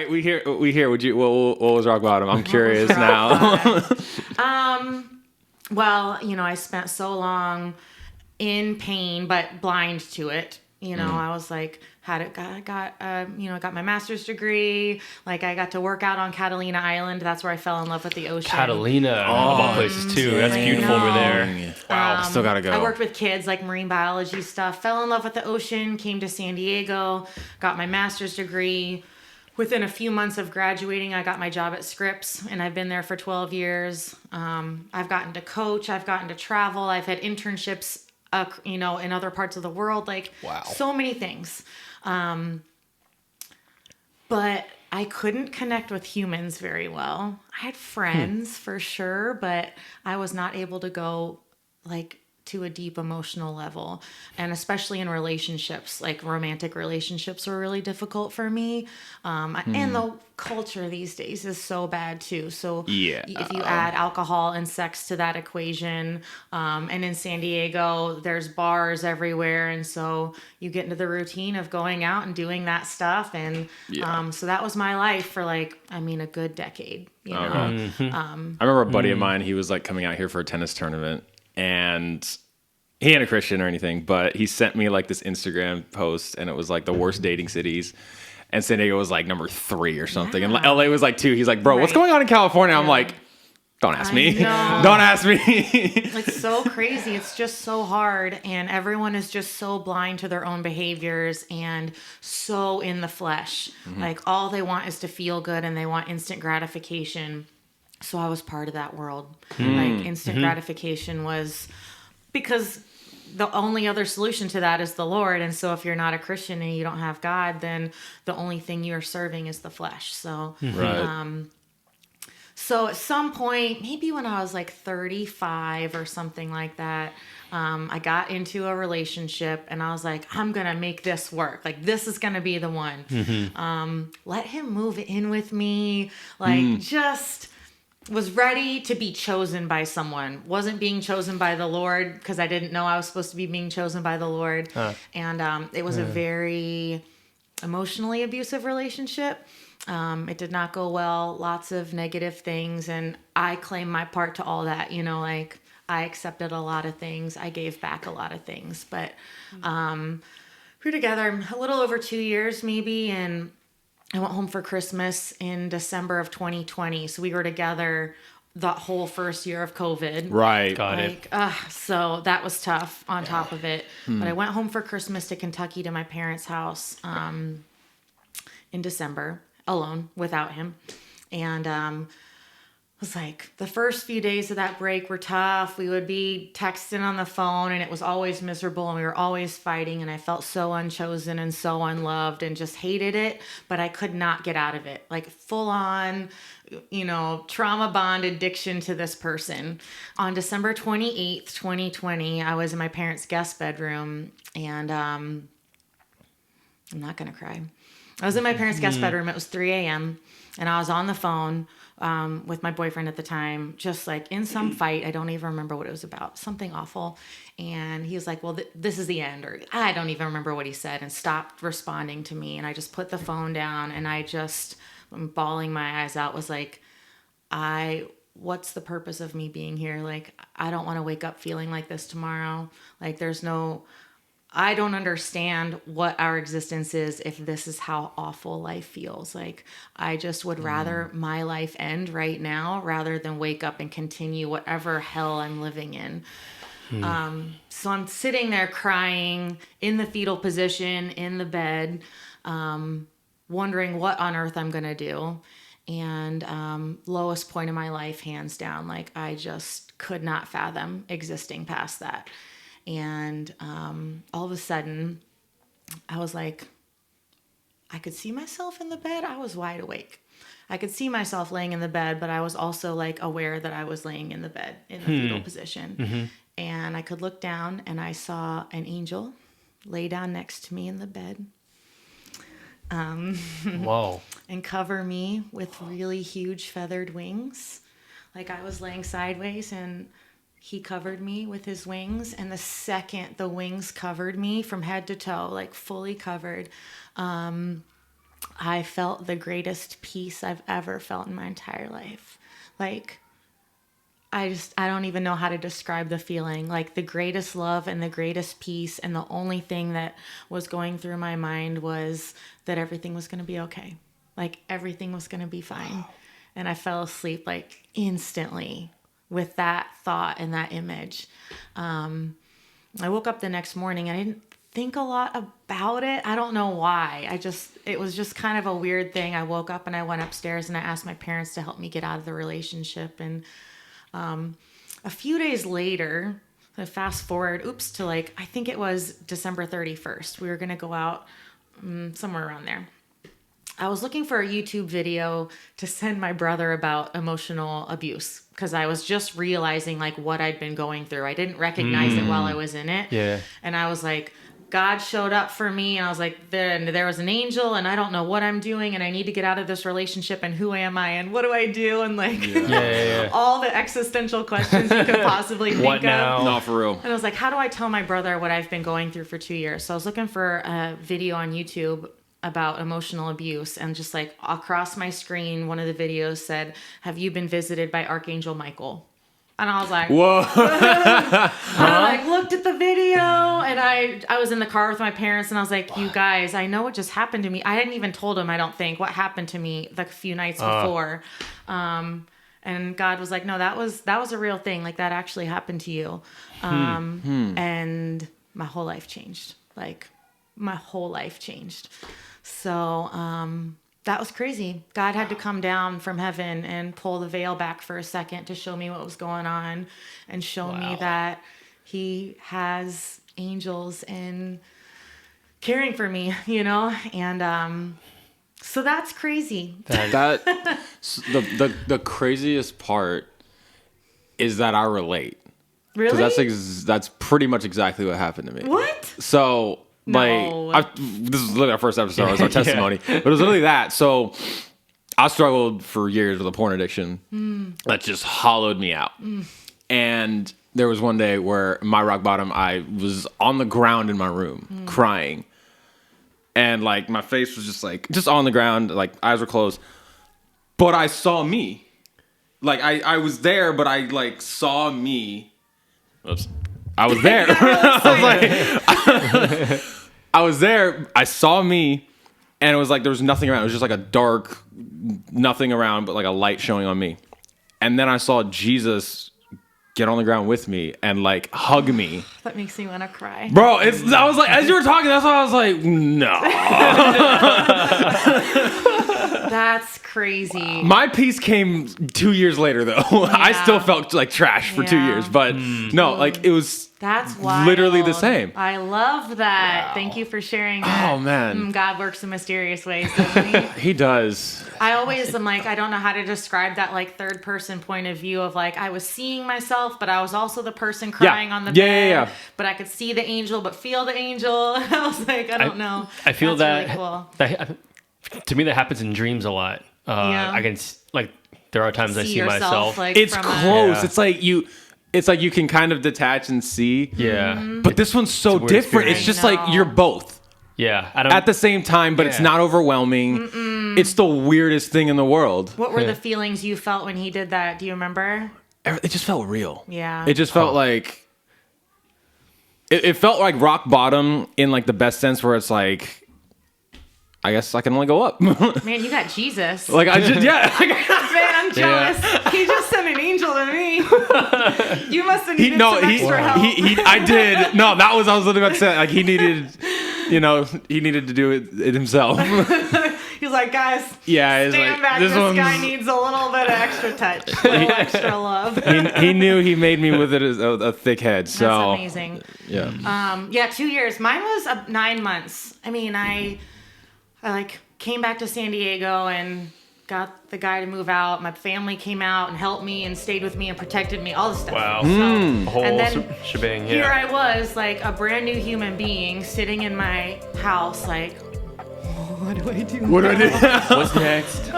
right, we hear. Would you? What was rock bottom? I'm curious now. Well, I spent so long in pain, but blind to it. I was like, I got my master's degree. Like, I got to work out on Catalina Island. That's where I fell in love with the ocean. Catalina, of all places too. That's beautiful over there. Wow, still gotta go. I worked with kids, like marine biology stuff. Fell in love with the ocean. Came to San Diego. Got my master's degree. Within a few months of graduating, I got my job at Scripps, and I've been there for 12 years. I've gotten to coach. I've gotten to travel. I've had internships, in other parts of the world. Like, wow. So many things. But I couldn't connect with humans very well. I had friends for sure, but I was not able to go to a deep emotional level. And especially in relationships, like romantic relationships were really difficult for me. And the culture these days is so bad too. So if you add alcohol and sex to that equation, and in San Diego, there's bars everywhere. And so you get into the routine of going out and doing that stuff. And so that was my life for a good decade. I remember a buddy of mine, he was like coming out here for a tennis tournament. And he ain't a Christian or anything, but he sent me like this Instagram post, and it was like the worst dating cities. And San Diego was like number 3 or something. And LA was like 2. He's like, bro, what's going on in California? I'm like, don't ask me. Don't ask me. It's so crazy. It's just so hard. And everyone is just so blind to their own behaviors and so in the flesh. Like, all they want is to feel good, and they want instant gratification. So I was part of that world. Like, instant gratification was, because the only other solution to that is the Lord. And so if you're not a Christian and you don't have God, then the only thing you're serving is the flesh. So, so at some point, maybe when I was like 35 or something like that, I got into a relationship, and I was like, I'm going to make this work. Like, this is going to be the one. Let him move in with me. Like, just was ready to be chosen by someone. Wasn't being chosen by the Lord, because I didn't know I was supposed to be being chosen by the Lord. And it was a very emotionally abusive relationship. It did not go well. Lots of negative things. And I claim my part to all that. Like, I accepted a lot of things. I gave back a lot of things. But we were together a little over 2 years maybe, and I went home for Christmas in December of 2020. So we were together the whole first year of COVID. Right. Got it. So that was tough on top of it. But I went home for Christmas to Kentucky to my parents' house in December, alone, without him. And was like, the first few days of that break were tough. We would be texting on the phone, and it was always miserable, and we were always fighting, and I felt so unchosen and so unloved and just hated it, but I could not get out of it. Like, full on, trauma bond addiction to this person. On December 28th, 2020, I was in my parents' guest bedroom, and I'm not going to cry. I was in my parents' guest bedroom. It was 3 a.m., and I was on the phone with my boyfriend at the time, just like in some fight. I don't even remember what it was about, something awful. And he was like, well, this is the end, or I don't even remember what he said, and stopped responding to me. And I just put the phone down, and I just, bawling my eyes out, was like, what's the purpose of me being here? Like, I don't want to wake up feeling like this tomorrow. Like, I don't understand what our existence is if this is how awful life feels. Like, I just would rather my life end right now rather than wake up and continue whatever hell I'm living in. So I'm sitting there crying in the fetal position in the bed, wondering what on earth I'm going to do. And lowest point of my life, hands down. Like, I just could not fathom existing past that. And all of a sudden, I was like, I could see myself in the bed. I was wide awake. I could see myself laying in the bed, but I was also like aware that I was laying in the bed in the fetal position. And I could look down, and I saw an angel lay down next to me in the bed. Whoa. And cover me with really huge feathered wings. Like, I was laying sideways, and he covered me with his wings, and the second the wings covered me from head to toe, like fully covered, I felt the greatest peace I've ever felt in my entire life. Like, I don't even know how to describe the feeling. Like, the greatest love and the greatest peace, and the only thing that was going through my mind was that everything was going to be okay. Like, everything was going to be fine. Wow. And I fell asleep, like, instantly with that thought and that image. I woke up the next morning and I didn't think a lot about it. I don't know why. It was just kind of a weird thing. I woke up and I went upstairs and I asked my parents to help me get out of the relationship. And a few days later, fast forward, to like, I think it was December 31st. We were going to go out somewhere around there. I was looking for a YouTube video to send my brother about emotional abuse because I was just realizing like what I'd been going through. I didn't recognize it while I was in it. Yeah. And I was like, God showed up for me, and I was like, there was an angel, and I don't know what I'm doing, and I need to get out of this relationship, and who am I, and what do I do, and like all the existential questions you could possibly think what now? of. No, for real. And I was like, how do I tell my brother what I've been going through for 2 years? So I was looking for a video on YouTube about emotional abuse, and just like across my screen, one of the videos said, "Have you been visited by Archangel Michael?" And I was like, whoa. I like looked at the video, and I was in the car with my parents, and I was like, you guys, I know what just happened to me. I hadn't even told them, I don't think, what happened to me the few nights before. And God was like, no, that was a real thing. Like, that actually happened to you. And my whole life changed. Like, my whole life changed. So, that was crazy. God had to come down from heaven and pull the veil back for a second to show me what was going on and show me that he has angels and caring for me, you know? And so that's crazy. The craziest part is that I relate. Really? Because that's pretty much exactly what happened to me. What? So... No. This is literally our first episode. It was our testimony. But it was literally that. So I struggled for years with a porn addiction that just hollowed me out. And there was one day where my rock bottom, I was on the ground in my room crying. And like my face was just on the ground, like eyes were closed. But I saw me. Like I was there, but I like saw me. Oops. I was there. I was there. I saw me, and it was like there was nothing around. It was just like a dark, nothing around, but like a light showing on me. And then I saw Jesus get on the ground with me and like hug me. That makes me want to cry. Bro, I was like, as you were talking, that's why I was like, no. That's crazy. My peace came 2 years later, though. Yeah. I still felt like trash for 2 years, but no, like it was. That's wild. Literally the same. I love that. Wow. Thank you for sharing that. Oh, man. God works in mysterious ways, doesn't he? He does. I always am like, I don't know how to describe that like third person point of view of like, I was seeing myself, but I was also the person crying on the bed. Yeah. But I could see the angel, but feel the angel. I was like, I don't know. I feel That's that, really cool. To me, that happens in dreams a lot. I can, like, there are times I see myself. Like, it's close. It's like you can kind of detach and see. Yeah. Mm-hmm. But this one's so different. It's just like you're both. Yeah. At the same time, but it's not overwhelming. It's the weirdest thing in the world. What were the feelings you felt when he did that? Do you remember? It just felt real. Yeah. It just felt like... It felt like rock bottom in like the best sense where it's like... I guess I can only go up. Man, you got Jesus. Like I just Man, I'm jealous. Yeah. He just sent an angel to me. You must have needed some extra help. I did. No, I was literally about to say, like he needed, he needed to do it himself. He's like, guys, stand like, back. This guy needs a little bit of extra touch, a little extra love. He knew he made me with it as a thick head. So that's amazing. Yeah. 2 years. Mine was 9 months. I mean, I like came back to San Diego and got the guy to move out. My family came out and helped me and stayed with me and protected me, all this stuff. Wow. So, whole and then shebang. Here I was, like a brand new human being sitting in my house, like, what do I do? What do I do? What's next?